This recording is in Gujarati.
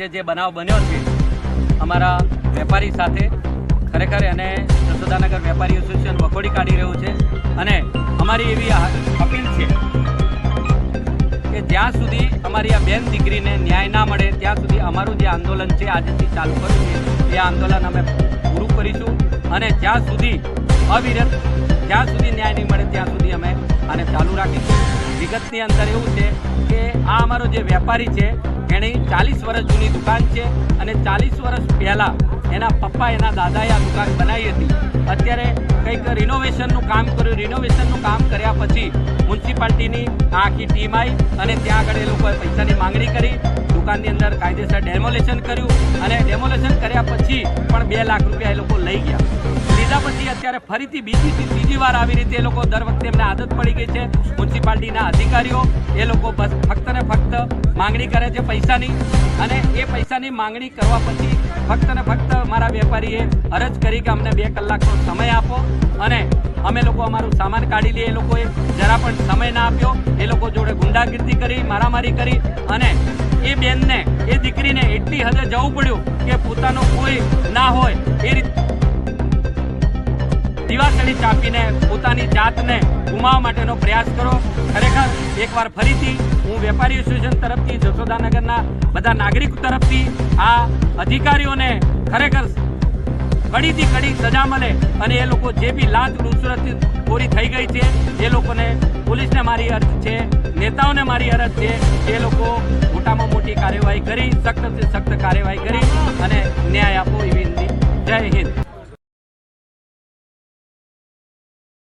આજે જે બનાવ બન્યો છે અમારા વેપારી સાથે, ખરેખર એને જશોદાનગર વેપારી એસોસિએશન વખોડી કાઢી રહ્યું છે અને અમારી એવી અપીલ છે કે જ્યાં સુધી અમારી આ બેન દીકરીને ન્યાય ના મળે ત્યાં સુધી અમારું જે આંદોલન છે આજથી ચાલુ કર્યું છે એ આંદોલન અમે પૂરું કરીશું અને જ્યાં સુધી અવિરત જ્યાં સુધી ન્યાય નહીં મળે ત્યાં સુધી અમે આને ચાલુ રાખીશું। વિગતની અંદર એવું છે કે આ અમારો જે વેપારી છે એની 40 વર્ષ જૂની દુકાન છે અને 40 વર્ષ પહેલાં એના પપ્પા એના દાદાએ આ દુકાન બનાવી હતી। અત્યારે કંઈક રિનોવેશનનું કામ કર્યું, રિનોવેશનનું કામ કર્યા પછી મ્યુનિસિપાલિટીની આખી ટીમ આવી અને ત્યાં આગળ એ લોકોએ પૈસાની માંગણી કરી, દુકાનની અંદર કાયદેસર ડેમોલેશન કર્યું અને ડેમોલેશન કર્યા પછી પણ 2 લાખ રૂપિયા એ લોકો લઈ ગયા। લીધા પછી અત્યારે ફરીથી ત્રીજી વાર આવી રીતે એ લોકો દર વખતે એમને આદત પડી ગઈ છે। મ્યુનિસિપાલિટીના અધિકારીઓ એ લોકો બસ ફક્ત ને ફક્ત માંગણી કરે છે પૈસાની અને એ પૈસાની માંગણી કરવા પછી ફક્ત ને ફક્ત મારા વેપારીએ અરજ કરી કે અમને 2 કલાકનો સમય આપો અને અમે લોકો અમારું સામાન કાઢી લઈએ। એ લોકોએ જરા પણ સમય ના આપ્યો, એ લોકો જોડે ગુંડાગીરી કરી, મારામારી કરી અને એ બેનને એ દીકરીને એટલી હદે જવું પડ્યું કે પોતાનો કોઈ ના હોય એ રીતે દિવાસળી ચાપીને પોતાની જાતને ગુમાવવા માટેનો પ્રયાસ કરો। ખરેખર એકવાર ફરીથી હું વેપારી એસોસિએશન તરફથી, જશોદાનગરના બધા નાગરિકો તરફથી આ અધિકારીઓને ખરેખર કડીથી કડી સજા મળે અને એ લોકો જે બી લાંચ રૂશ્વતખોરી થઈ ગઈ છે એ લોકોને, પોલીસને મારી અરજ છે, નેતાઓને મારી અરજ છે કે એ લોકો મોટામાં મોટી કાર્યવાહી કરી, સખ્તથી સખ્ત કાર્યવાહી કરી અને ન્યાય આપો એવી વિનંતી। જય હિન્દ।